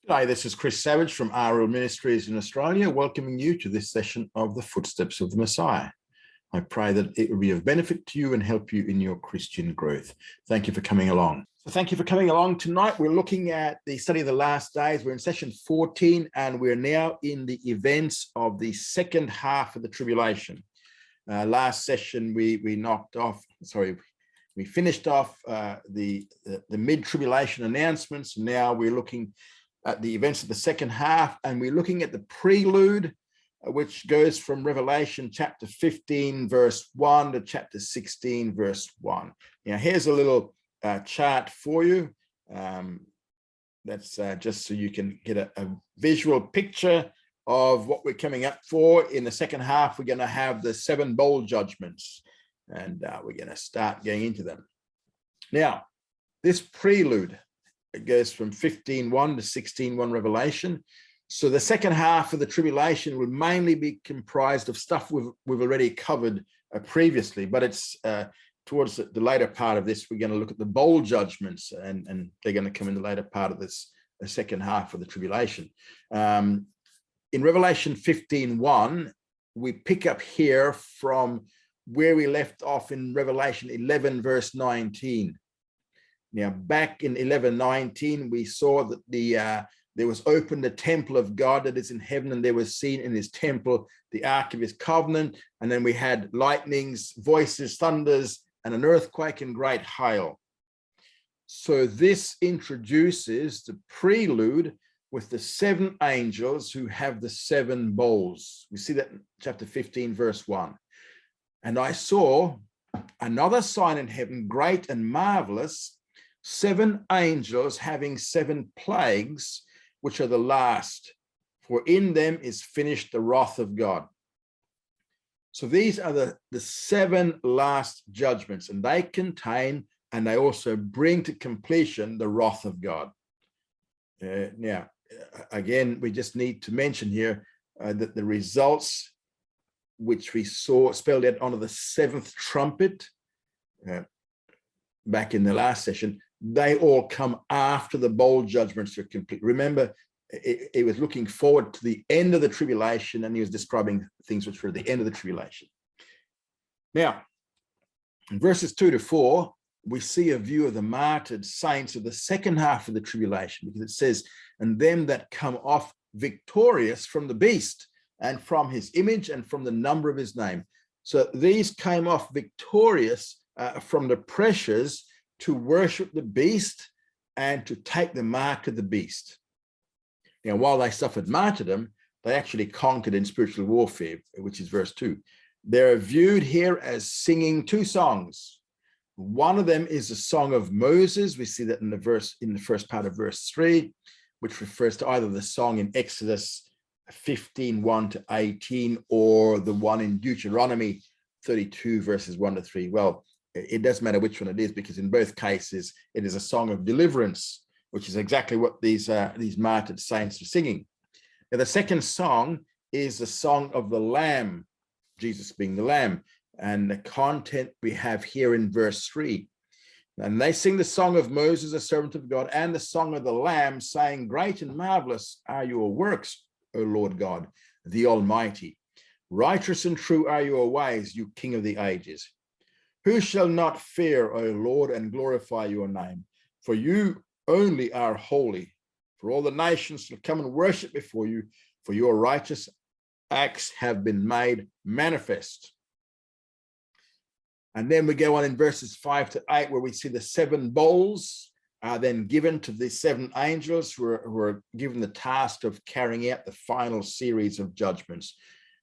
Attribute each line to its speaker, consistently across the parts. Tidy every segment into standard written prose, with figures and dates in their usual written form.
Speaker 1: Hi, this is Chris Savage from RL Ministries in Australia, welcoming you to this session of the Footsteps of the Messiah. I pray that it will be of benefit to you and help you in your Christian growth. Thank you for coming along. So thank you for coming along tonight. We're looking at the study of the last days. We're in session 14, and we're now in the events of the second half of the tribulation. Last session, we finished off the mid-tribulation announcements. Now we're looking at the events of the second half, and we're looking at the prelude, which goes from Revelation chapter 15, verse 1 to chapter 16, verse 1. Now, here's a little chart for you. That's just so you can get a visual picture of what we're coming up for. In the second half, we're going to have the 7 bowl judgments, and we're going to start getting into them. Now, this prelude, it goes from 15:1 to 16:1 Revelation. So the second half of the tribulation will mainly be comprised of stuff we've already covered previously, but it's towards the later part of this, we're going to look at the bowl judgments, and they're going to come in the later part of this, the second half of the tribulation. In Revelation 15:1, we pick up here from where we left off in Revelation 11, verse 19. Now, back in 11:19, we saw that there was opened the temple of God that is in heaven, and there was seen in his temple the ark of his covenant. And then we had lightnings, voices, thunders, and an earthquake and great hail. So this introduces the prelude with the 7 angels who have the 7 bowls. We see that in chapter 15, verse 1. And I saw another sign in heaven, great and marvelous, 7 angels having 7 plagues, which are the last, for in them is finished the wrath of God. So these are the 7 last judgments, and they contain and they also bring to completion the wrath of God. Now, again, we just need to mention here that the results which we saw spelled out on the 7th trumpet back in the last session, they all come after the bowl judgments are complete. Remember, it was looking forward to the end of the tribulation, and he was describing things which were the end of the tribulation. Now, in verses 2 to 4, we see a view of the martyred saints of the second half of the tribulation, because it says, and them that come off victorious from the beast and from his image and from the number of his name. So these came off victorious from the pressures to worship the beast and to take the mark of the beast. Now, while they suffered martyrdom, they actually conquered in spiritual warfare, which is verse 2. They're viewed here as singing 2 songs. One of them is the song of Moses. We see that in the first part of verse 3, which refers to either the song in Exodus 15:1 to 18, or the one in Deuteronomy 32, verses 1 to 3. Well, it doesn't matter which one it is, because in both cases, it is a song of deliverance, which is exactly what these martyred saints are singing. Now, the second song is the song of the Lamb, Jesus being the Lamb, and the content we have here in verse 3. And they sing the song of Moses, a servant of God, and the song of the Lamb, saying, great and marvelous are your works, O Lord God, the Almighty. Righteous and true are your ways, you King of the ages. Who shall not fear, O Lord, and glorify your name? For you only are holy. For all the nations shall come and worship before you, for your righteous acts have been made manifest. And then we go on in verses 5 to 8, where we see the 7 bowls are then given to the 7 angels who are given the task of carrying out the final series of judgments.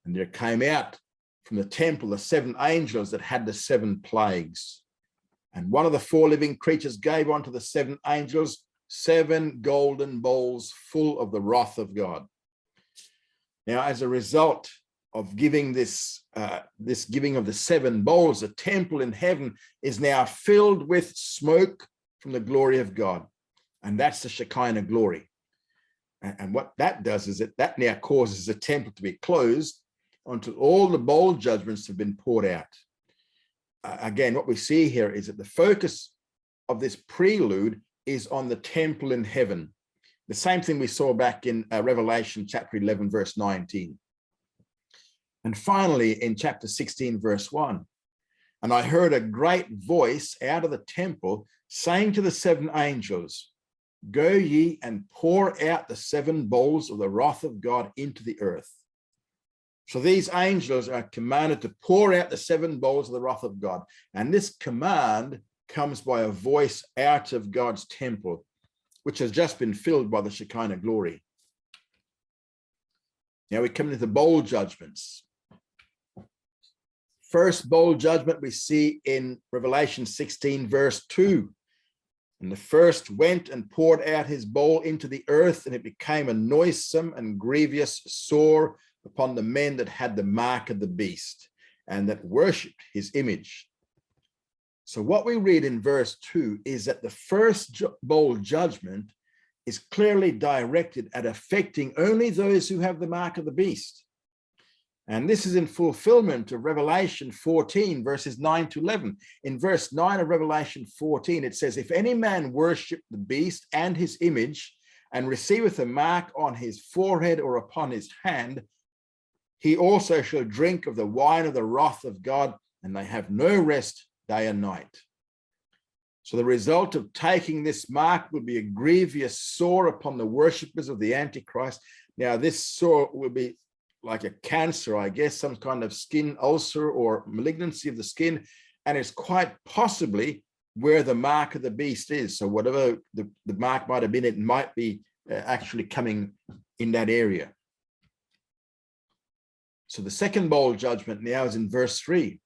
Speaker 1: And there came out from the temple the 7 angels that had the 7 plagues. And one of the 4 living creatures gave unto the 7 angels 7 golden bowls full of the wrath of God. Now, as a result of giving this giving of the 7 bowls, the temple in heaven is now filled with smoke from the glory of God. And that's the Shekinah glory. And what that does is that now causes the temple to be closed until all the bowl judgments have been poured out. Again, what we see here is that the focus of this prelude is on the temple in heaven. The same thing we saw back in Revelation chapter 11, verse 19. And finally, in chapter 16, verse 1, and I heard a great voice out of the temple saying to the seven angels, go ye and pour out the seven bowls of the wrath of God into the earth. So these angels are commanded to pour out the seven bowls of the wrath of God. And this command comes by a voice out of God's temple, which has just been filled by the Shekinah glory. Now we come into the bowl judgments. First bowl judgment we see in Revelation 16, verse 2. And the first went and poured out his bowl into the earth, and it became a noisome and grievous sore upon the men that had the mark of the beast and that worshipped his image. So what we read in verse 2 is that the first bowl judgment is clearly directed at affecting only those who have the mark of the beast. And this is in fulfillment of Revelation 14, verses 9 to 11. In verse 9 of Revelation 14, it says, if any man worship the beast and his image and receiveth a mark on his forehead or upon his hand, he also shall drink of the wine of the wrath of God, and they have no rest day and night. So the result of taking this mark will be a grievous sore upon the worshippers of the Antichrist. Now, this sore will be like a cancer, I guess, some kind of skin ulcer or malignancy of the skin, and it's quite possibly where the mark of the beast is. So whatever the mark might have been, it might be actually coming in that area. So the second bowl judgment now is in verse 3.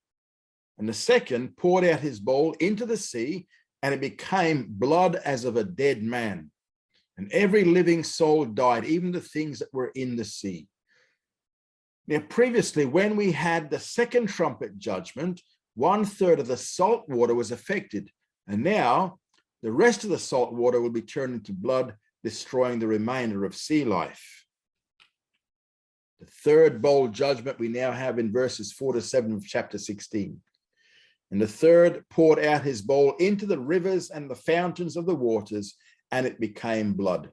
Speaker 1: And the second poured out his bowl into the sea, and it became blood as of a dead man. And every living soul died, even the things that were in the sea. Now, previously, when we had the second trumpet judgment, 1/3 of the salt water was affected. And now the rest of the salt water will be turned into blood, destroying the remainder of sea life. The third bowl judgment we now have in verses 4 to 7 of chapter 16. And the third poured out his bowl into the rivers and the fountains of the waters, and it became blood.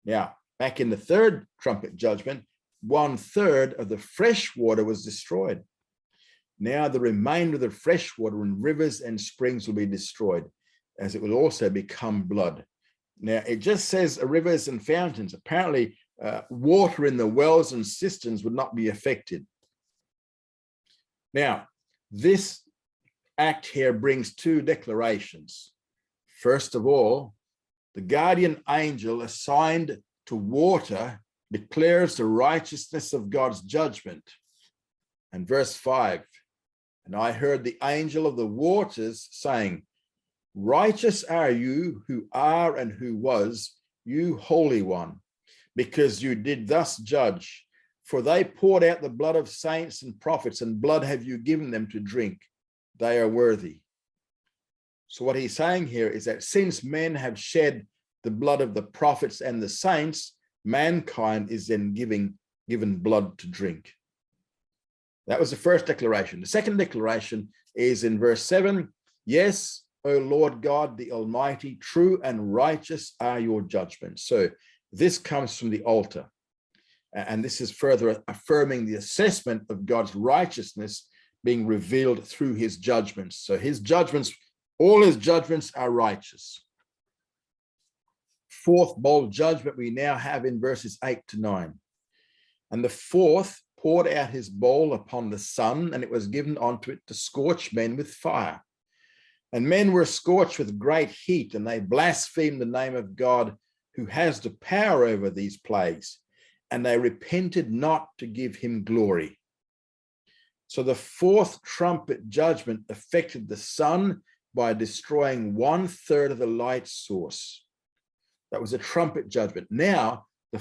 Speaker 1: Now, back in the third trumpet judgment, 1/3 of the fresh water was destroyed. Now the remainder of the fresh water in rivers and springs will be destroyed, as it will also become blood. Now, it just says rivers and fountains. Apparently, water in the wells and cisterns would not be affected. Now, this act here brings two declarations. First of all, the guardian angel assigned to water declares the righteousness of God's judgment. And verse 5, and I heard the angel of the waters saying, righteous are you who are and who was, you Holy One, because you did thus judge. For they poured out the blood of saints and prophets, and blood have you given them to drink. They are worthy. So what he's saying here is that since men have shed the blood of the prophets and the saints, mankind is then given blood to drink. That was the first declaration. The second declaration is in verse 7. Yes, O Lord God, the Almighty, true and righteous are your judgments. So this comes from the altar. And this is further affirming the assessment of God's righteousness being revealed through his judgments. So his judgments, all his judgments are righteous. Fourth bowl judgment we now have in verses 8 to 9. And the fourth poured out his bowl upon the sun, and it was given unto it to scorch men with fire. And men were scorched with great heat, and they blasphemed the name of God, who has the power over these plagues, and they repented not to give him glory. So the fourth trumpet judgment affected the sun by destroying 1/3 of the light source. That was a trumpet judgment. Now, the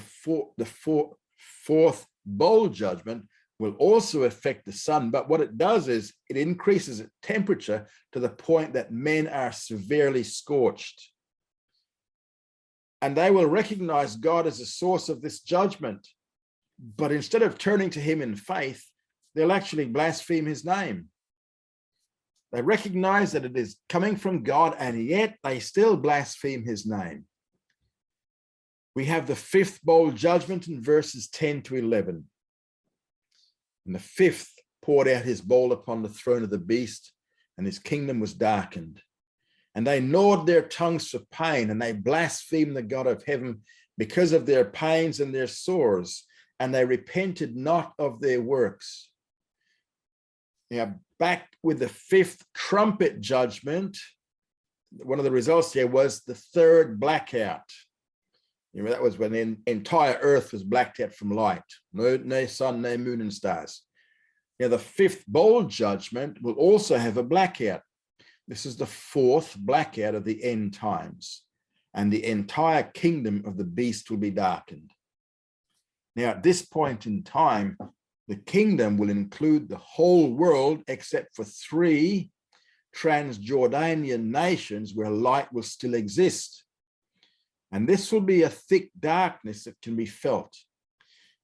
Speaker 1: fourth bowl judgment will also affect the sun, but what it does is it increases its temperature to the point that men are severely scorched. And they will recognize God as the source of this judgment. But instead of turning to him in faith, they'll actually blaspheme his name. They recognize that it is coming from God, and yet they still blaspheme his name. We have the fifth bowl judgment in verses 10 to 11. And the fifth poured out his bowl upon the throne of the beast, and his kingdom was darkened. And they gnawed their tongues for pain, and they blasphemed the God of heaven because of their pains and their sores, and they repented not of their works. Now, back with the fifth trumpet judgment, one of the results here was the third blackout. You know, that was when the entire earth was blacked out from light. No sun, no moon and stars. Now, the fifth bowl judgment will also have a blackout. This is the fourth blackout of the end times, and the entire kingdom of the beast will be darkened. Now, at this point in time, the kingdom will include the whole world except for 3 Transjordanian nations where light will still exist. And this will be a thick darkness that can be felt.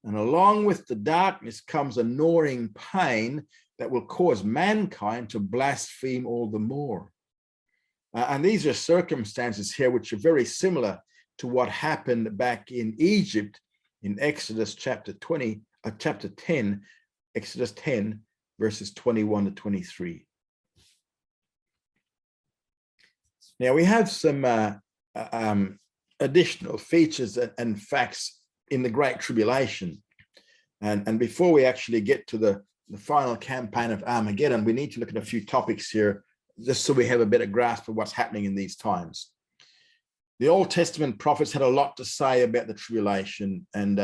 Speaker 1: And along with the darkness comes a gnawing pain that will cause mankind to blaspheme all the more. And these are circumstances here which are very similar to what happened back in Egypt in Exodus chapter 10, Exodus 10, verses 21 to 23. Now we have some additional features and facts in the Great Tribulation. And before we actually get to the final campaign of Armageddon, we need to look at a few topics here, just so we have a better grasp of what's happening in these times. The Old Testament prophets had a lot to say about the tribulation, and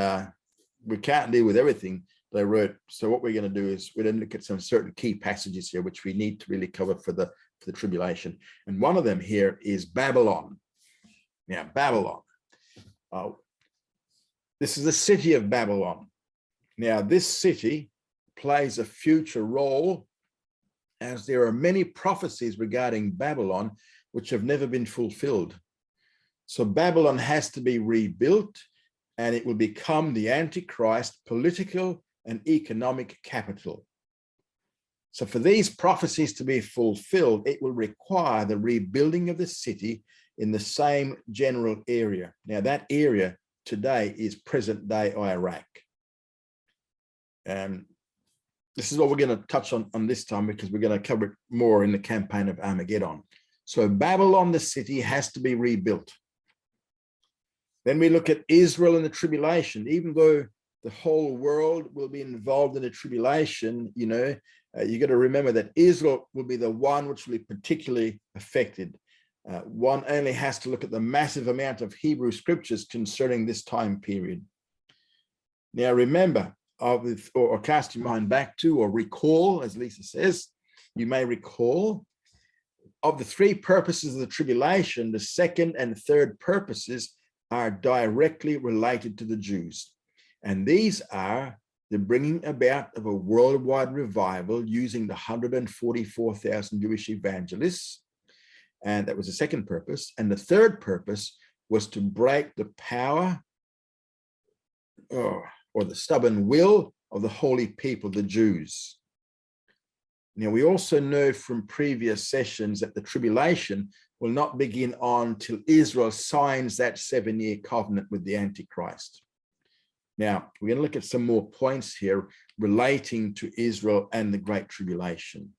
Speaker 1: we can't deal with everything they wrote. So what we're going to do is we're going to look at some certain key passages here, which we need to really cover for the tribulation. And one of them here is Babylon. Now, Babylon. This is the city of Babylon. Now, this city plays a future role, as there are many prophecies regarding Babylon which have never been fulfilled. So Babylon has to be rebuilt, and it will become the Antichrist political and economic capital. So for these prophecies to be fulfilled, it will require the rebuilding of the city in the same general area. Now, that area today is present-day Iraq. This is what we're going to touch on this time, because we're going to cover it more in the campaign of Armageddon. So Babylon, the city, has to be rebuilt. Then we look at Israel and the tribulation. Even though the whole world will be involved in the tribulation, you know, you got to remember that Israel will be the one which will be particularly affected. One only has to look at the massive amount of Hebrew scriptures concerning this time period. Now, remember, or cast your mind back to, or recall, as Lisa says, you may recall, of the 3 purposes of the tribulation, the second and third purposes are directly related to the Jews. And these are the bringing about of a worldwide revival using the 144,000 Jewish evangelists. And that was the second purpose. And the third purpose was to break the power or the stubborn will of the holy people, the Jews. Now, we also know from previous sessions that the tribulation will not begin on till Israel signs that 7-year covenant with the Antichrist. Now, we're going to look at some more points here relating to Israel and the Great Tribulation.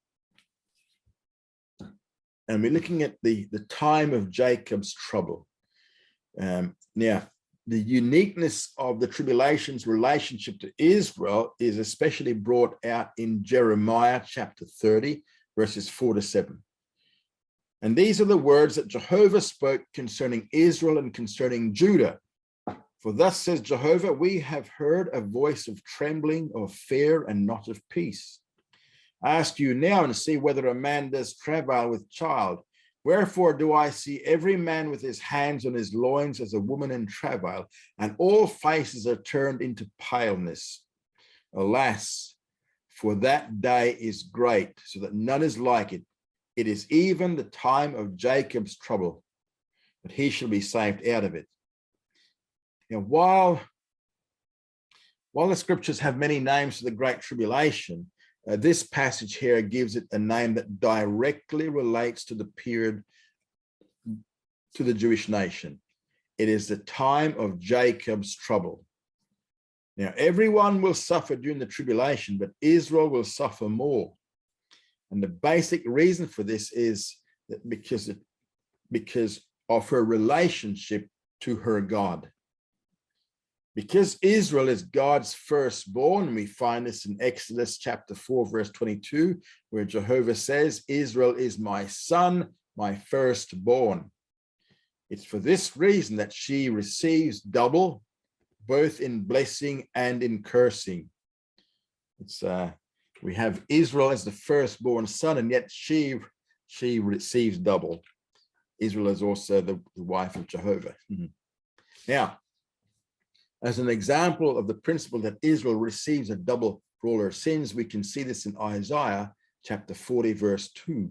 Speaker 1: And we're looking at the time of Jacob's trouble. Now, the uniqueness of the tribulation's relationship to Israel is especially brought out in Jeremiah chapter 30, verses 4 to 7. And these are the words that Jehovah spoke concerning Israel and concerning Judah. For thus says Jehovah, we have heard a voice of trembling, of fear, and not of peace. I ask you now and see whether a man does travail with child. Wherefore do I see every man with his hands on his loins as a woman in travail, and all faces are turned into paleness. Alas, for that day is great, so that none is like it. It is even the time of Jacob's trouble, but he shall be saved out of it. Now, while the scriptures have many names for the Great Tribulation, this passage here gives it a name that directly relates to the period, to the Jewish nation. It is the time of Jacob's trouble. Now, everyone will suffer during the tribulation, but Israel will suffer more. And the basic reason for this is that because of her relationship to her God. Because Israel is God's firstborn, we find this in Exodus chapter 4, verse 22, where Jehovah says, Israel is my son, my firstborn. It's for this reason that she receives double, both in blessing and in cursing. It's we have Israel as the firstborn son, and yet she receives double. Israel is also the wife of Jehovah. Now, as an example of the principle that Israel receives a double for all her sins, we can see this in Isaiah chapter 40, verse 2.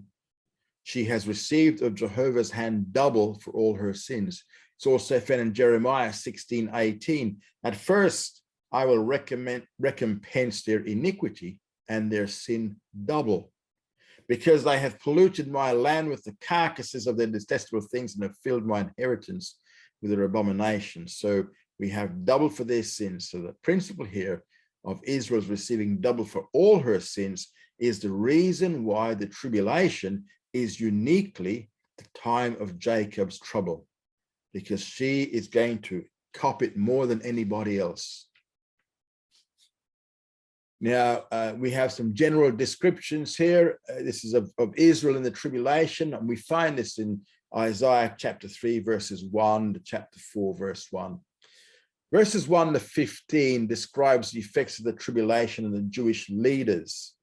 Speaker 1: She has received of Jehovah's hand double for all her sins. It's also found in Jeremiah 16:18. At first, I will recompense their iniquity and their sin double, because they have polluted my land with the carcasses of their detestable things and have filled my inheritance with their abominations. So we have double for their sins. So the principle here of Israel's receiving double for all her sins is the reason why the tribulation is uniquely the time of Jacob's trouble, because she is going to cop it more than anybody else. Now, we have some general descriptions here. This is of Israel in the tribulation, and we find this in Isaiah chapter 3, verses 1 to chapter 4, verse 1. Verses 1 to 15 describes the effects of the tribulation and the Jewish leaders.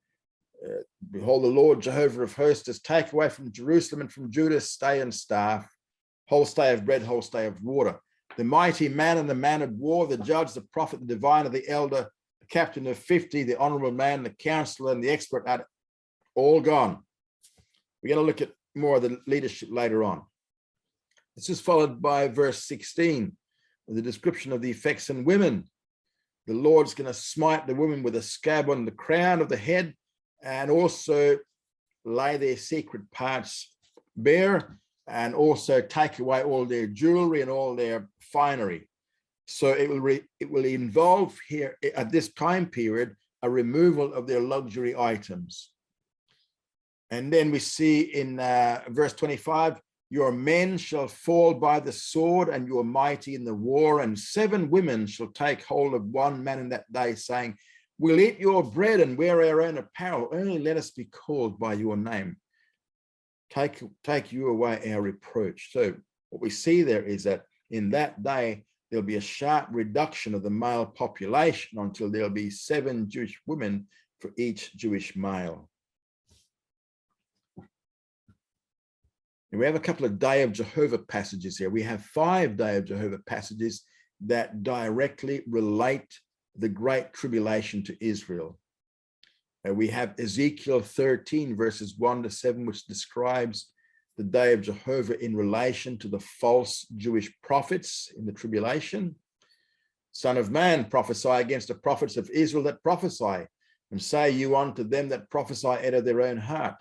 Speaker 1: Behold, the Lord Jehovah of hosts does take away from Jerusalem and from Judah stay and staff, whole stay of bread, whole stay of water. The mighty man and the man of war, the judge, the prophet, the diviner, the elder, the captain of 50, the honorable man, the counselor, and the expert at it, all gone. We're going to look at more of the leadership later on. This is followed by verse 16, with the description of the effects on women. The Lord's going to smite the women with a scab on the crown of the head, and also lay their secret parts bare, and also take away all their jewelry and all their finery. So it will involve here at this time period a removal of their luxury items. And then we see in verse 25, your men shall fall by the sword, and you are mighty in the war, and 7 women shall take hold of one man in that day, saying, we'll eat your bread and wear our own apparel, only let us be called by your name. Take you away our reproach. So what we see there is that in that day, there'll be a sharp reduction of the male population until there'll be 7 Jewish women for each Jewish male. And we have a couple of Day of Jehovah passages here. We have 5 Day of Jehovah passages that directly relate the Great Tribulation to Israel. We have Ezekiel 13, verses 1 to 7, which describes the Day of Jehovah in relation to the false Jewish prophets in the tribulation. Son of man, prophesy against the prophets of Israel that prophesy, and say you unto them that prophesy out of their own heart,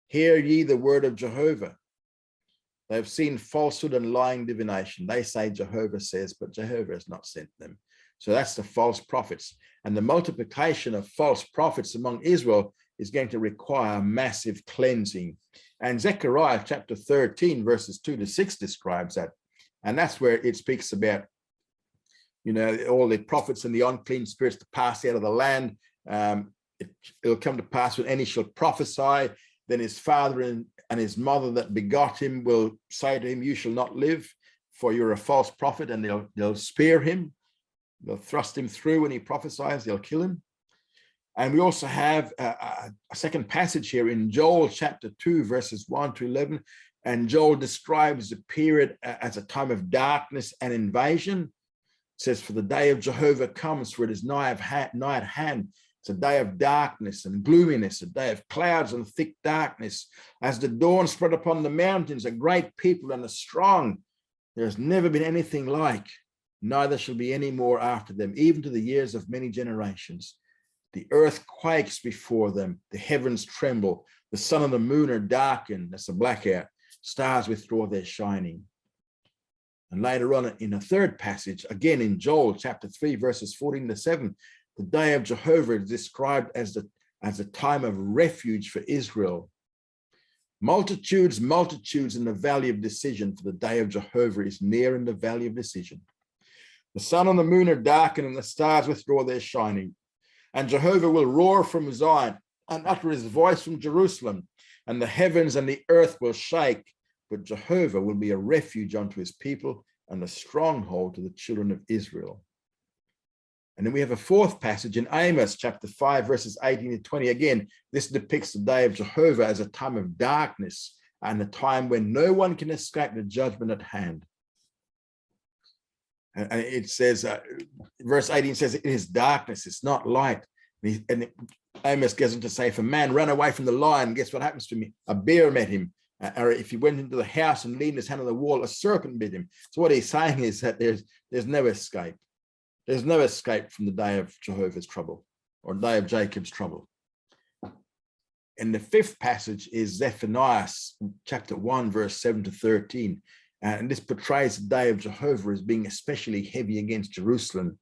Speaker 1: hear ye the word of Jehovah. They have seen falsehood and lying divination. They say Jehovah says, but Jehovah has not sent them. So that's the false prophets. And the multiplication of false prophets among Israel is going to require massive cleansing. And Zechariah chapter 13, verses 2 to 6 describes that. And that's where it speaks about, you know, all the prophets and the unclean spirits to pass out of the land. It'll come to pass when any shall prophesy, then his father and his mother that begot him will say to him, you shall not live, for you're a false prophet, and they'll spear him. They'll thrust him through when he prophesies, they'll kill him. And we also have a second passage here in Joel chapter 2, verses 1 to 11. And Joel describes the period as a time of darkness and invasion. It says, for the day of Jehovah comes, for it is nigh at hand. It's a day of darkness and gloominess, a day of clouds and thick darkness. As the dawn spread upon the mountains, a great people and a strong, there has never been anything like, neither shall be any more after them, even to the years of many generations. The earth quakes before them, the heavens tremble, the sun and the moon are darkened, that's a blackout, stars withdraw their shining. And later on in a third passage, again in Joel chapter 3, verses 14 to 7, the day of Jehovah is described as a time of refuge for Israel. Multitudes, multitudes in the valley of decision, for the day of Jehovah is near in the valley of decision. The sun and the moon are darkened and the stars withdraw their shining. And Jehovah will roar from Zion and utter his voice from Jerusalem, and the heavens and the earth will shake. But Jehovah will be a refuge unto his people and a stronghold to the children of Israel. And then we have a fourth passage in Amos chapter 5, verses 18 to 20. Again, this depicts the day of Jehovah as a time of darkness and a time when no one can escape the judgment at hand. And it says, verse 18 says, it is darkness, it's not light. And Amos goes on to say, if a man ran away from the lion, guess what happens to me? A bear met him. Or if he went into the house and leaned his hand on the wall, a serpent bit him. So what he's saying is that there's no escape. There's no escape from the day of Jehovah's trouble or day of Jacob's trouble. And the fifth passage is Zephaniah chapter 1, verse 7 to 13. And this portrays the day of Jehovah as being especially heavy against Jerusalem.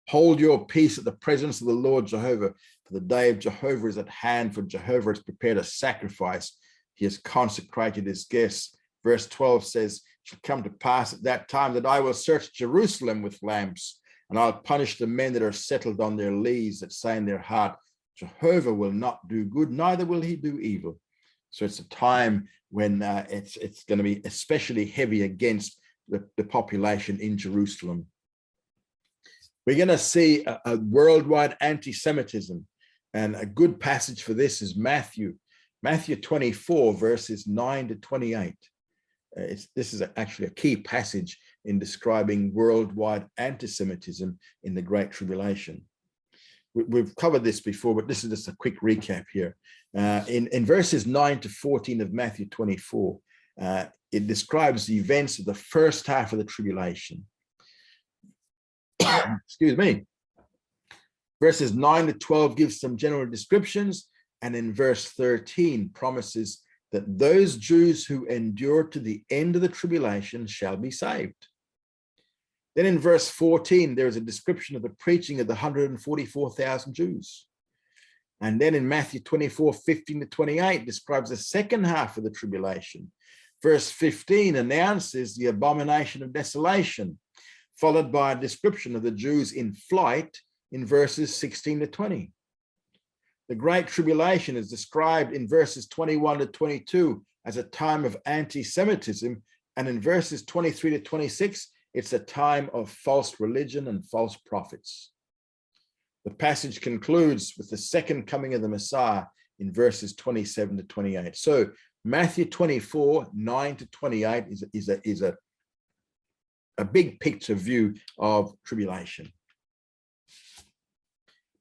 Speaker 1: Hold your peace at the presence of the Lord Jehovah, for the day of Jehovah is at hand, for Jehovah has prepared a sacrifice. He has consecrated his guests. Verse 12 says, it shall come to pass at that time that I will search Jerusalem with lamps, and I'll punish the men that are settled on their lees, that say in their heart, Jehovah will not do good, neither will he do evil. So it's a time when it's going to be especially heavy against the population in Jerusalem. We're going to see a worldwide anti-Semitism, and a good passage for this is Matthew 24, verses 9 to 28. This is actually a key passage in describing worldwide anti-Semitism in the Great Tribulation. We've covered this before, but this is just a quick recap here. In verses 9 to 14 of Matthew 24, it describes the events of the first half of the tribulation. Excuse me. Verses 9 to 12 gives some general descriptions, and in verse 13 promises that those Jews who endure to the end of the tribulation shall be saved. Then in verse 14, there is a description of the preaching of the 144,000 Jews. And then in Matthew 24, 15 to 28, describes the second half of the tribulation. Verse 15 announces the abomination of desolation, followed by a description of the Jews in flight in verses 16 to 20. The Great Tribulation is described in verses 21 to 22 as a time of anti-Semitism, and in verses 23 to 26, it's a time of false religion and false prophets. The passage concludes with the second coming of the Messiah in verses 27 to 28. So Matthew 24, 9 to 28 is a big picture view of tribulation.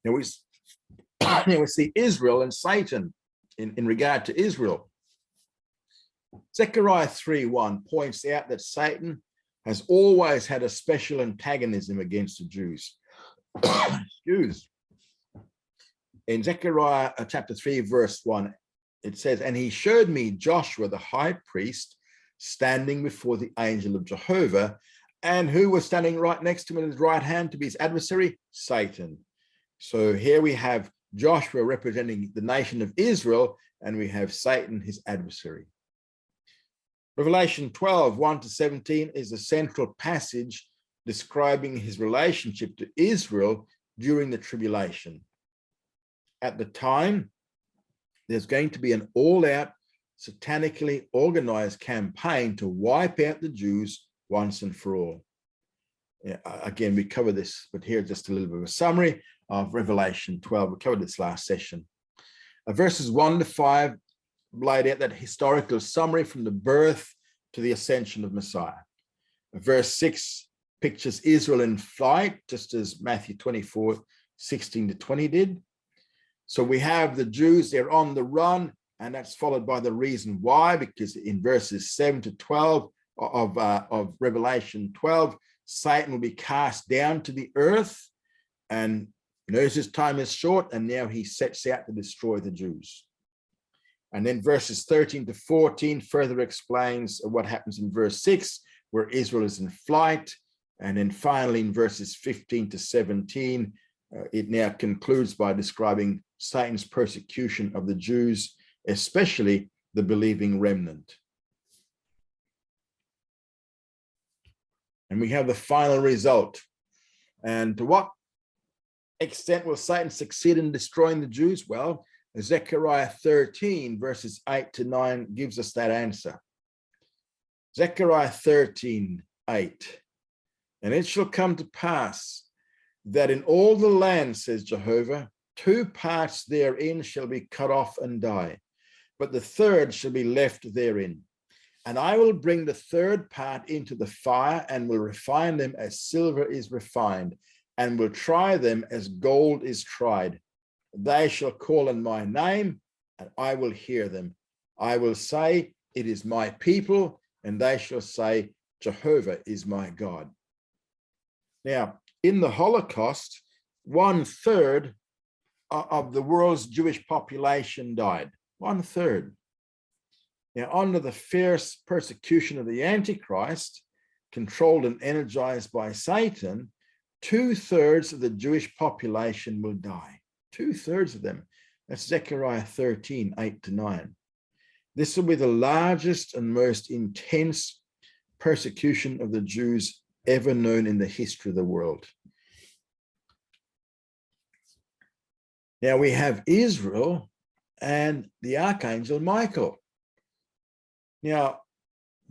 Speaker 1: Now we see Israel and Satan in regard to Israel. Zechariah 3:1 points out that Satan has always had a special antagonism against the Jews. Excuse. In Zechariah chapter 3, verse 1, it says, and he showed me Joshua, the high priest, standing before the angel of Jehovah, and who was standing right next to him in his right hand to be his adversary? Satan. So here we have Joshua representing the nation of Israel, and we have Satan, his adversary. Revelation 12, 1 to 17 is a central passage describing his relationship to Israel during the tribulation. At the time, there's going to be an all-out, satanically organized campaign to wipe out the Jews once and for all. Yeah, again, we cover this, but here just a little bit of a summary of Revelation 12. We covered this last session. Verses 1 to 5 laid out that historical summary from the birth to the ascension of Messiah. Verse 6 pictures Israel in flight, just as Matthew 24, 16 to 20 did. So we have the Jews, they're on the run, and that's followed by the reason why, because in verses 7 to 12 of Revelation 12, Satan will be cast down to the earth, and he knows his time is short, and now he sets out to destroy the Jews. And then verses 13 to 14 further explains what happens in verse 6, where Israel is in flight. And then finally in verses 15 to 17, it now concludes by describing Satan's persecution of the Jews, especially the believing remnant. And we have the final result. And to what extent will Satan succeed in destroying the Jews? Well, Zechariah 13, verses 8 to 9 gives us that answer. Zechariah 13, 8. And it shall come to pass that in all the land, says Jehovah, 2 parts therein shall be cut off and die, but the third shall be left therein. And I will bring the third part into the fire and will refine them as silver is refined, and will try them as gold is tried. They shall call on my name, and I will hear them. I will say, it is my people, and they shall say, Jehovah is my God. Now, in the Holocaust, 1/3 of the world's Jewish population died. 1/3. Now, under the fierce persecution of the Antichrist, controlled and energized by Satan, 2/3 of the Jewish population will die. 2/3 of them. That's Zechariah 13, 8 to 9. This will be the largest and most intense persecution of the Jews ever known in the history of the world. Now we have Israel and the archangel Michael. Now,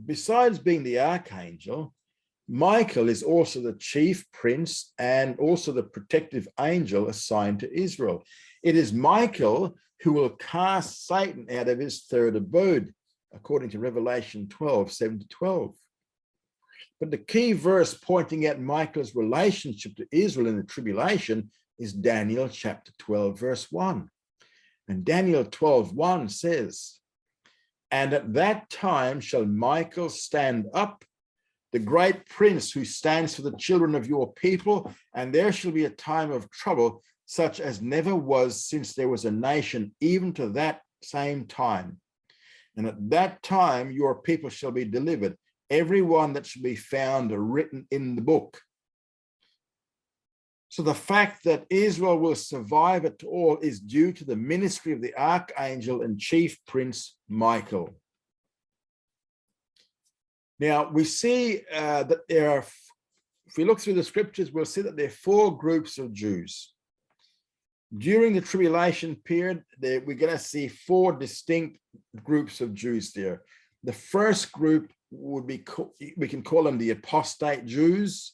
Speaker 1: besides being the archangel, Michael is also the chief prince and also the protective angel assigned to Israel. It is Michael who will cast Satan out of his third abode, according to Revelation 12, 7 to 12. But the key verse pointing out Michael's relationship to Israel in the tribulation is Daniel chapter 12, verse 1. And Daniel 12:1 says, and at that time shall Michael stand up, the great prince who stands for the children of your people, and there shall be a time of trouble such as never was since there was a nation, even to that same time. And at that time your people shall be delivered, every one that shall be found written in the book. So the fact that Israel will survive at all is due to the ministry of the archangel and chief prince Michael. Now we see that there are, if we look through the scriptures, we'll see that there are 4 groups of Jews. During the tribulation period, we're going to see 4 distinct groups of Jews there. The first group would be, we can call them the apostate Jews.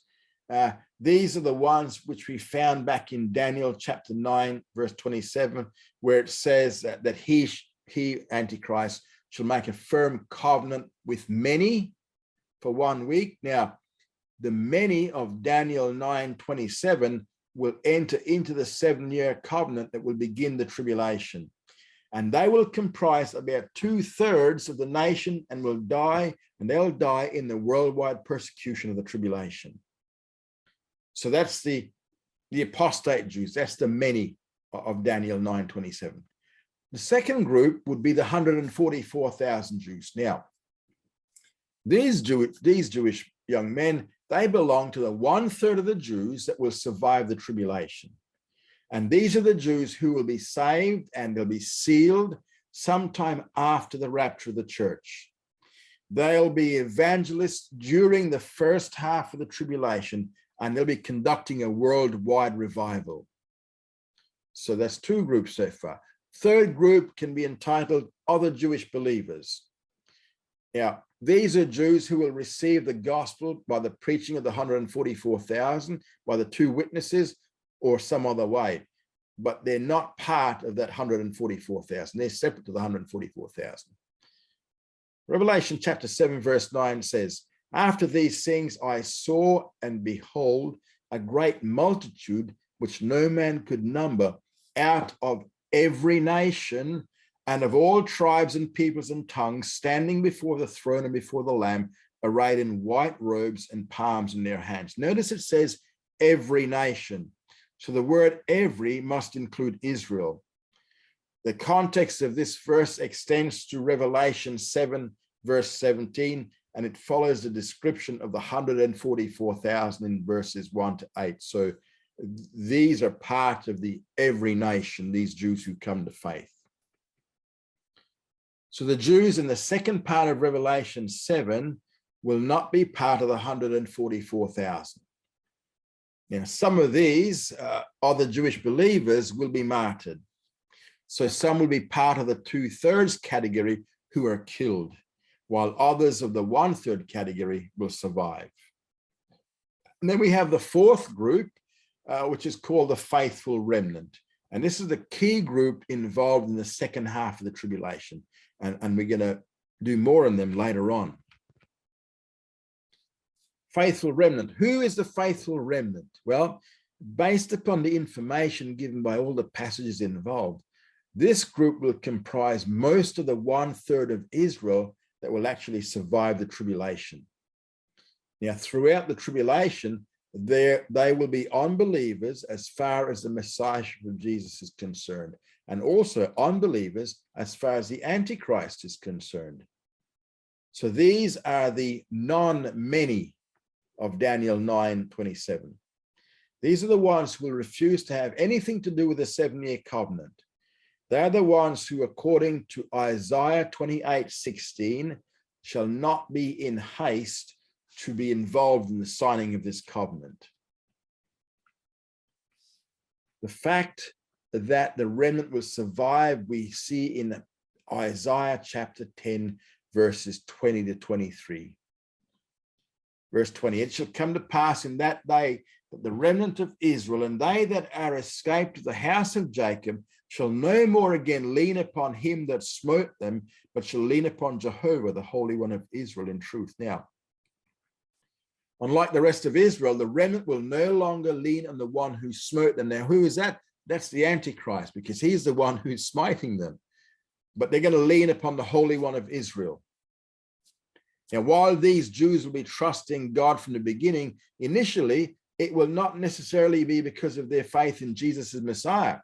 Speaker 1: These are the ones which we found back in Daniel chapter 9, verse 27, where it says that he, Antichrist, shall make a firm covenant with many for 1 week. Now, the many of Daniel 9:27 will enter into the 7-year covenant that will begin the tribulation. And they will comprise about 2/3 of the nation and will die, and they'll die in the worldwide persecution of the tribulation. So that's the apostate Jews. That's the many of Daniel 9:27. The second group would be the 144,000 Jews. Now, these Jewish young men, they belong to the 1/3 of the Jews that will survive the tribulation. And these are the Jews who will be saved and they'll be sealed sometime after the rapture of the church. They'll be evangelists during the first half of the tribulation, and they'll be conducting a worldwide revival. So that's 2 groups so far. Third group can be entitled other Jewish believers. Now, these are Jews who will receive the gospel by the preaching of the 144,000, by the 2 witnesses, or some other way. But they're not part of that 144,000. They're separate to the 144,000. Revelation chapter 7, verse 9 says, after these things I saw, and behold, a great multitude, which no man could number, out of every nation and of all tribes and peoples and tongues, standing before the throne and before the Lamb, arrayed in white robes and palms in their hands. Notice it says every nation. So the word every must include Israel. The context of this verse extends to Revelation 7, verse 17, and it follows the description of the 144,000 in verses 1 to 8. So these are part of the every nation, these Jews who come to faith. So the Jews in the second part of Revelation 7 will not be part of the 144,000. Now, some of these other Jewish believers will be martyred. So some will be part of the 2/3 category who are killed, while others of the 1/3 category will survive. And then we have the fourth group, which is called the faithful remnant. And this is the key group involved in the second half of the tribulation. And we're going to do more on them later on. Faithful remnant. Who is the faithful remnant? Well, based upon the information given by all the passages involved, this group will comprise most of the 1/3 of Israel that will actually survive the tribulation. Now, throughout the tribulation, they will be unbelievers as far as the Messiahship of Jesus is concerned, and also unbelievers as far as the Antichrist is concerned. So these are the non-many of Daniel 9:27. These are the ones who will refuse to have anything to do with the 7-year covenant. They're the ones who, according to Isaiah 28:16, shall not be in haste to be involved in the signing of this covenant. The fact that the remnant will survive, we see in Isaiah chapter 10, verses 20 to 23. Verse 20, it shall come to pass in that day that the remnant of Israel and they that are escaped of the house of Jacob shall no more again lean upon him that smote them, but shall lean upon Jehovah, the Holy One of Israel, in truth. Now, unlike the rest of Israel, the remnant will no longer lean on the one who smote them. Now, who is that? That's the Antichrist, because he's the one who's smiting them. But they're going to lean upon the Holy One of Israel. Now, while these Jews will be trusting God from the beginning, initially, it will not necessarily be because of their faith in Jesus as Messiah.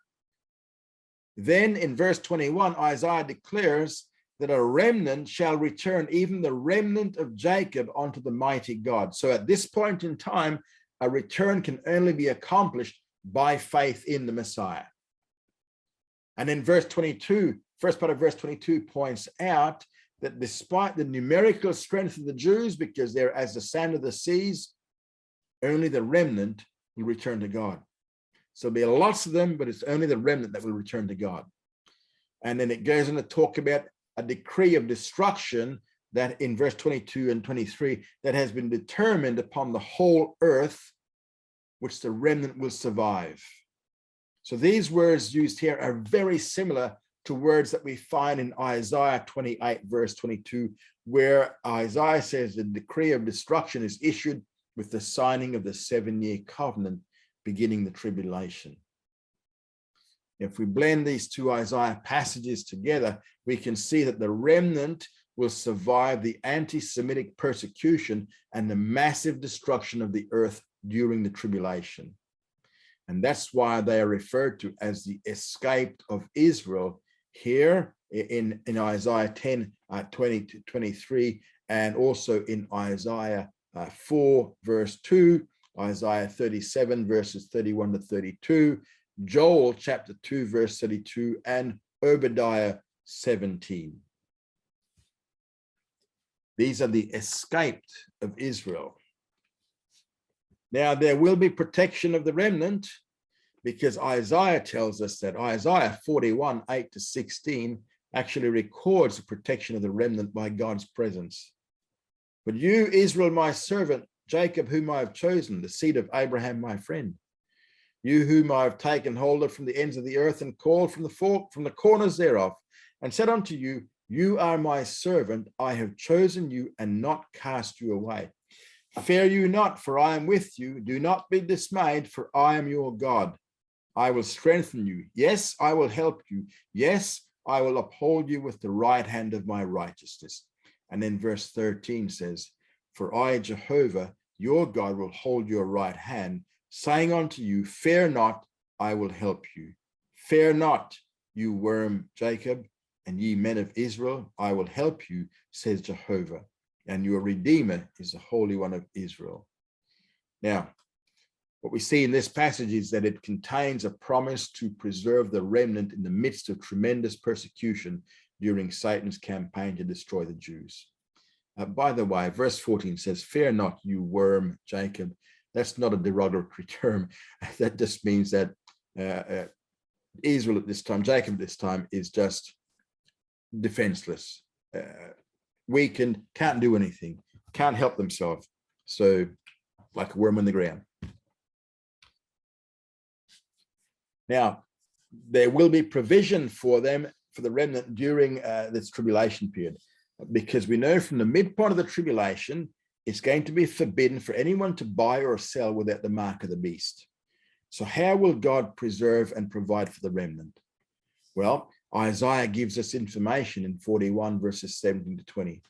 Speaker 1: Then in verse 21, Isaiah declares that a remnant shall return, even the remnant of Jacob, unto the mighty God. So at this point in time, a return can only be accomplished by faith in the Messiah. And in verse 22, first part of verse 22 points out that despite the numerical strength of the Jews, because they're as the sand of the seas, only the remnant will return to God. So there'll be lots of them, but it's only the remnant that will return to God. And then it goes on to talk about a decree of destruction that in verse 22 and 23 that has been determined upon the whole earth, which the remnant will survive. So these words used here are very similar to words that we find in Isaiah 28, verse 22, where Isaiah says the decree of destruction is issued with the signing of the 7-year covenant beginning the tribulation. If we blend these two Isaiah passages together, we can see that the remnant will survive the anti-Semitic persecution and the massive destruction of the earth during the tribulation. And that's why they are referred to as the escaped of Israel here in Isaiah 10, 20 to 23, and also in Isaiah 4, verse 2, Isaiah 37, verses 31 to 32, Joel chapter 2, verse 32, and Obadiah 17. These are the escaped of Israel. Now, there will be protection of the remnant, because Isaiah tells us that Isaiah 41, 8 to 16 actually records the protection of the remnant by God's presence. But you, Israel, my servant, Jacob, whom I have chosen, the seed of Abraham, my friend, you whom I have taken hold of from the ends of the earth and called from the corners thereof, and said unto you, you are my servant, I have chosen you and not cast you away. Fear you not, for I am with you. Do not be dismayed, for I am your God. I will strengthen you. Yes, I will help you. Yes, I will uphold you with the right hand of my righteousness. And then verse 13 says, for I, Jehovah, your God, will hold your right hand, saying unto you, fear not, I will help you. Fear not, you worm Jacob, and ye men of Israel, I will help you, says Jehovah. and your Redeemer is the Holy One of Israel. Now, what we see in this passage is that it contains a promise to preserve the remnant in the midst of tremendous persecution during Satan's campaign to destroy the Jews. By the way, verse 14 says, "Fear not, you worm, Jacob." That's not a derogatory term. That just means that Israel at this time, Jacob at this time, is just defenseless, weakened, can't do anything, can't help themselves. So like a worm on the ground. Now, there will be provision for them, for the remnant during this tribulation period, because we know from the midpoint of the tribulation, it's going to be forbidden for anyone to buy or sell without the mark of the beast. So how will God preserve and provide for the remnant? Well, Isaiah gives us information in 41 verses 17 to 20.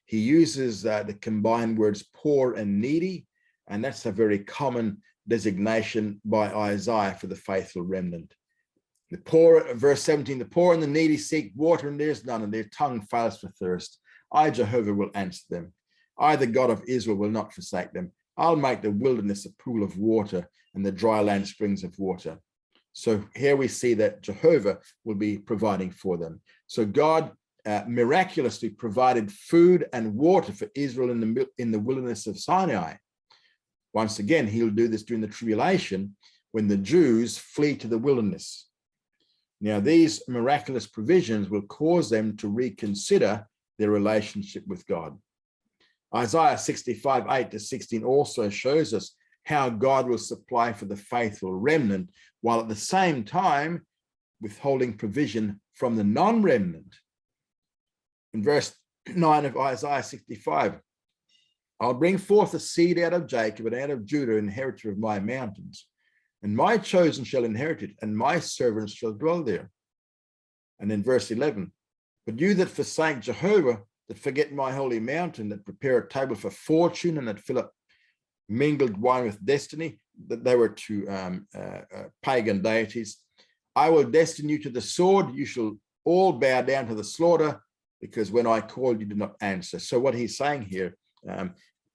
Speaker 1: He uses the combined words poor and needy, and that's a very common designation by Isaiah for the faithful remnant. The poor, verse 17, the poor and the needy seek water, and there's none, and their tongue fails for thirst. I, Jehovah, will answer them. I, the God of Israel, will not forsake them. I'll make the wilderness a pool of water, and the dry land springs of water. So here we see that Jehovah will be providing for them. So God miraculously provided food and water for Israel in the wilderness of Sinai. Once again, he'll do this during the tribulation when the Jews flee to the wilderness. Now, these miraculous provisions will cause them to reconsider their relationship with God. Isaiah 65, 8 to 16 also shows us how God will supply for the faithful remnant, while at the same time withholding provision from the non-remnant. In verse 9 of Isaiah 65, I'll bring forth a seed out of Jacob and out of Judah, inheritor of my mountains, and my chosen shall inherit it, and my servants shall dwell there. And in verse 11, but you that forsake Jehovah, that forget my holy mountain, that prepare a table for fortune, and that fill up mingled wine with destiny, that they were to pagan deities, I will destine you to the sword. You shall all bow down to the slaughter, because when I called, you did not answer. So what he's saying here,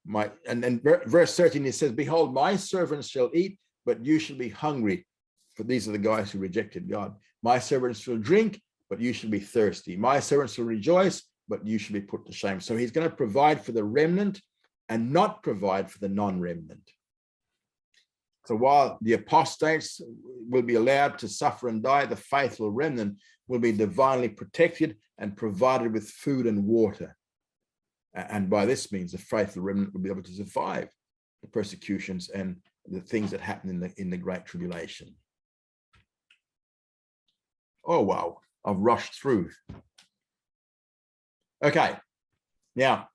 Speaker 1: verse 13, he says, behold, my servants shall eat, but you shall be hungry. For these are the guys who rejected God. My servants shall drink, but you shall be thirsty. My servants shall rejoice, but you shall be put to shame. So he's going to provide for the remnant and not provide for the non-remnant. So while the apostates will be allowed to suffer and die, the faithful remnant will be divinely protected and provided with food and water. And by this means, the faithful remnant will be able to survive the persecutions and the things that happen in the Great Tribulation. Oh, wow, I've rushed through. Okay, now,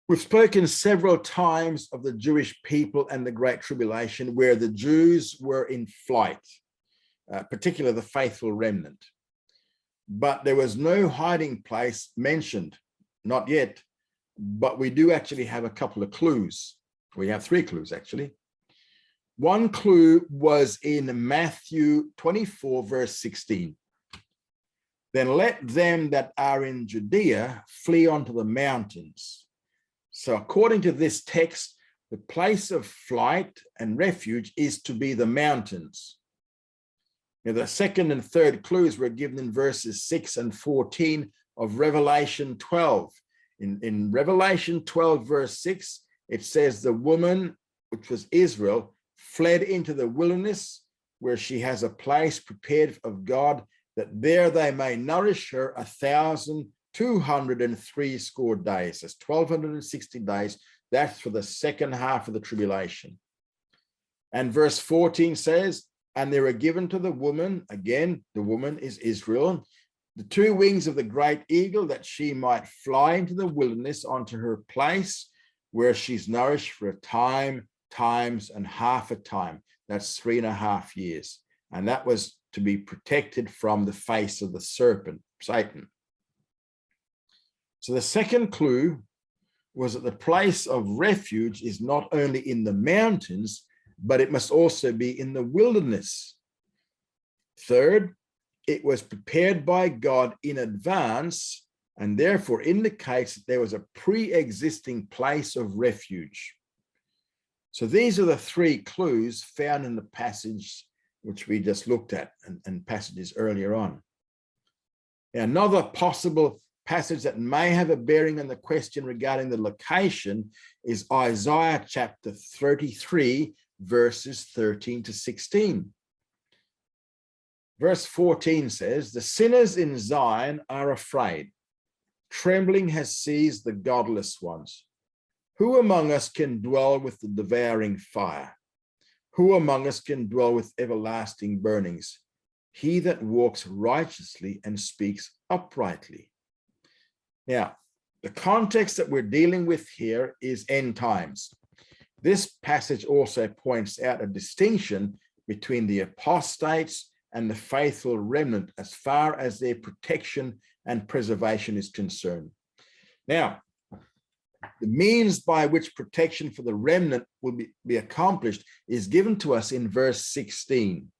Speaker 1: we've spoken several times of the Jewish people and the Great Tribulation, where the Jews were in flight, particularly the faithful remnant. But there was no hiding place mentioned, not yet, but we do actually have a couple of clues. We have 3 clues, actually. One clue was in Matthew 24, verse 16. Then let them that are in Judea flee unto the mountains. So according to this text, the place of flight and refuge is to be the mountains. Now, the second and third clues were given in verses 6 and 14 of Revelation 12. In Revelation 12, verse 6, it says the woman, which was Israel, fled into the wilderness, where she has a place prepared of God, that there they may nourish her 1,260 days. That's 1,260 days. That's for the second half of the tribulation. And verse 14 says, and they were given to the woman, again, the woman is Israel, the 2 wings of the great eagle, that she might fly into the wilderness unto her place, where she's nourished for a time, times, and half a time. That's 3.5 years. And that was to be protected from the face of the serpent, Satan. So the second clue was that the place of refuge is not only in the mountains, but it must also be in the wilderness. Third, it was prepared by God in advance and therefore indicates that there was a pre-existing place of refuge. So these are the three clues found in the passage which we just looked at and passages earlier on. Now, another possible passage that may have a bearing on the question regarding the location is Isaiah chapter 33, verses 13 to 16. Verse 14 says, "The sinners in Zion are afraid. Trembling has seized the godless ones. Who among us can dwell with the devouring fire? Who among us can dwell with everlasting burnings? He that walks righteously and speaks uprightly." Now, the context that we're dealing with here is end times. This passage also points out a distinction between the apostates and the faithful remnant as far as their protection and preservation is concerned. Now, the means by which protection for the remnant will be accomplished is given to us in verse 16.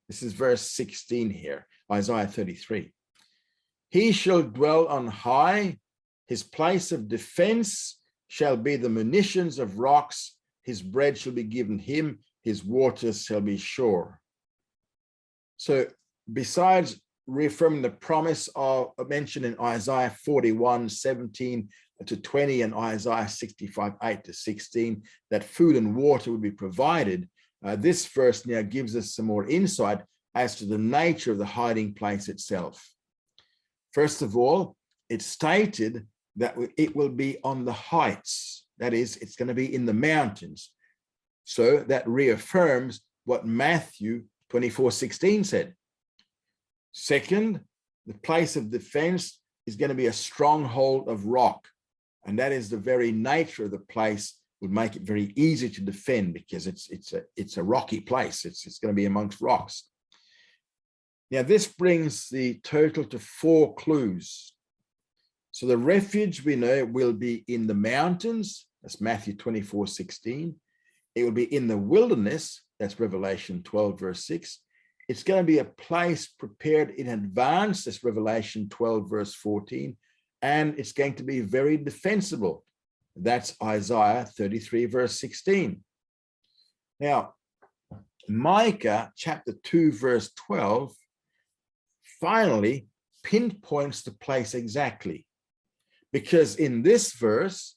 Speaker 1: This is verse 16 here, Isaiah 33. "He shall dwell on high, his place of defense shall be the munitions of rocks, his bread shall be given him, his waters shall be sure." So besides reaffirming the promise mentioned in Isaiah 41, 17 to 20 and Isaiah 65, 8 to 16, that food and water would be provided, this verse now gives us some more insight as to the nature of the hiding place itself. First of all, it's stated that it will be on the heights. That is, it's going to be in the mountains. So that reaffirms what Matthew 24:16 said. Second, the place of defense is going to be a stronghold of rock. And that is the very nature of the place would make it very easy to defend because it's a rocky place. It's going to be amongst rocks. Now, this brings the total to 4 clues. So the refuge we know will be in the mountains. That's Matthew 24:16. It will be in the wilderness. That's Revelation 12, verse 6. It's going to be a place prepared in advance. That's Revelation 12, verse 14. And it's going to be very defensible. That's Isaiah 33, verse 16. Now, Micah chapter 2, verse 12, finally pinpoints the place exactly. Because in this verse,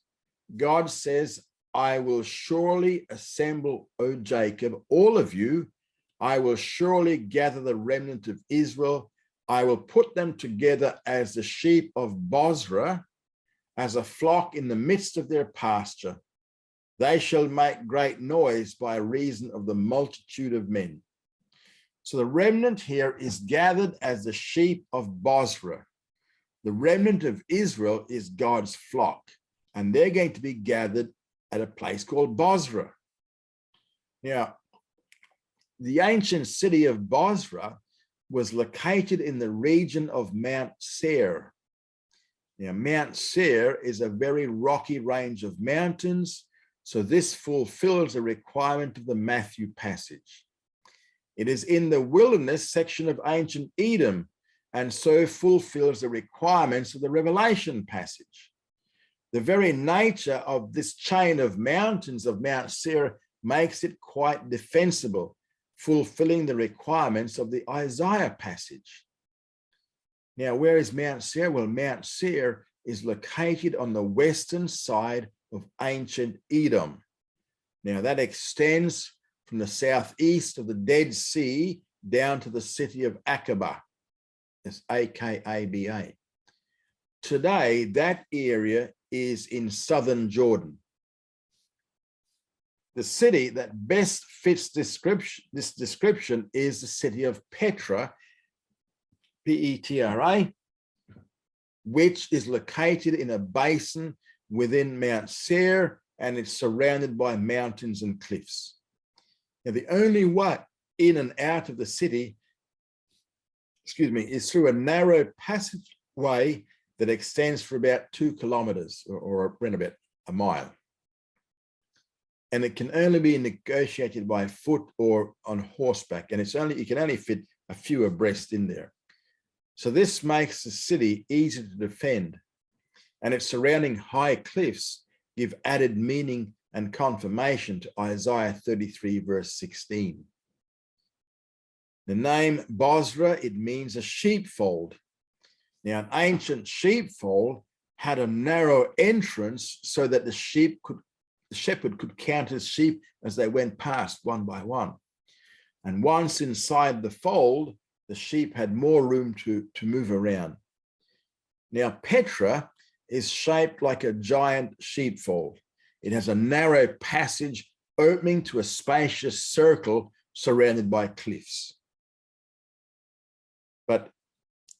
Speaker 1: God says, "I will surely assemble, O Jacob, all of you. I will surely gather the remnant of Israel. I will put them together as the sheep of Bozrah, as a flock in the midst of their pasture. They shall make great noise by reason of the multitude of men." So the remnant here is gathered as the sheep of Bozrah. The remnant of Israel is God's flock, and they're going to be gathered at a place called Bozrah. Now, the ancient city of Bozrah was located in the region of Mount Seir. Now, Mount Seir is a very rocky range of mountains, so this fulfills the requirement of the Matthew passage. It is in the wilderness section of ancient Edom, and so fulfills the requirements of the Revelation passage. The very nature of this chain of mountains of Mount Seir makes it quite defensible, fulfilling the requirements of the Isaiah passage. Now, where is Mount Seir? Well, Mount Seir is located on the western side of ancient Edom. Now, that extends from the southeast of the Dead Sea down to the city of Aqaba. It's Akaba. Today, that area is in southern Jordan. The city that best fits this description is the city of Petra, Petra, which is located in a basin within Mount Seir, and it's surrounded by mountains and cliffs. Now, the only way in and out of the city, is through a narrow passageway that extends for about 2 kilometers or around about a mile. And it can only be negotiated by foot or on horseback. And you can only fit a few abreast in there. So this makes the city easy to defend. and its surrounding high cliffs give added meaning and confirmation to Isaiah 33, verse 16. The name Bozrah, it means a sheepfold. Now, an ancient sheepfold had a narrow entrance so that the shepherd could count his sheep as they went past one by one. And once inside the fold, the sheep had more room to move around. Now, Petra is shaped like a giant sheepfold. It has a narrow passage opening to a spacious circle surrounded by cliffs. But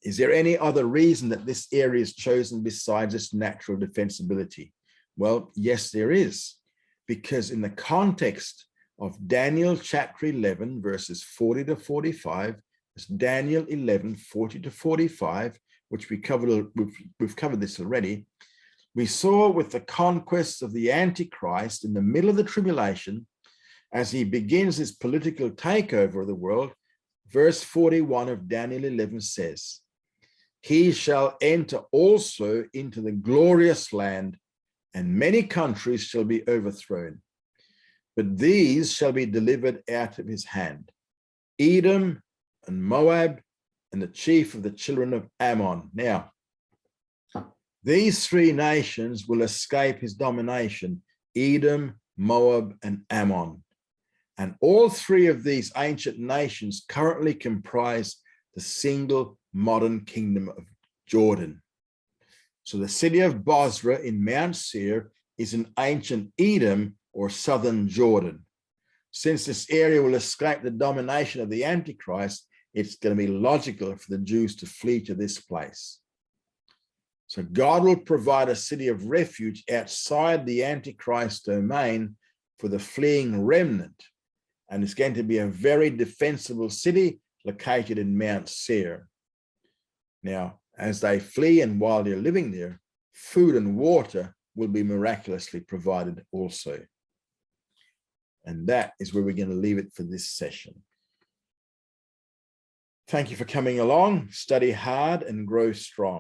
Speaker 1: is there any other reason that this area is chosen besides its natural defensibility? Well, yes, there is. Because in the context of Daniel chapter 11, verses 40 to 45, it's Daniel 11, 40 to 45, which we've covered this already. We saw with the conquest of the Antichrist in the middle of the tribulation, as he begins his political takeover of the world, verse 41 of Daniel 11 says, "He shall enter also into the glorious land, and many countries shall be overthrown. But these shall be delivered out of his hand, Edom and Moab and the chief of the children of Ammon." Now, these three nations will escape his domination, Edom, Moab, and Ammon. And all three of these ancient nations currently comprise the single modern kingdom of Jordan. So the city of Bozrah in Mount Seir is an ancient Edom or southern Jordan. Since this area will escape the domination of the Antichrist, it's going to be logical for the Jews to flee to this place. So God will provide a city of refuge outside the Antichrist domain for the fleeing remnant. And it's going to be a very defensible city located in Mount Seir. Now, as they flee and while they're living there, food and water will be miraculously provided also. And that is where we're going to leave it for this session. Thank you for coming along. Study hard and grow strong.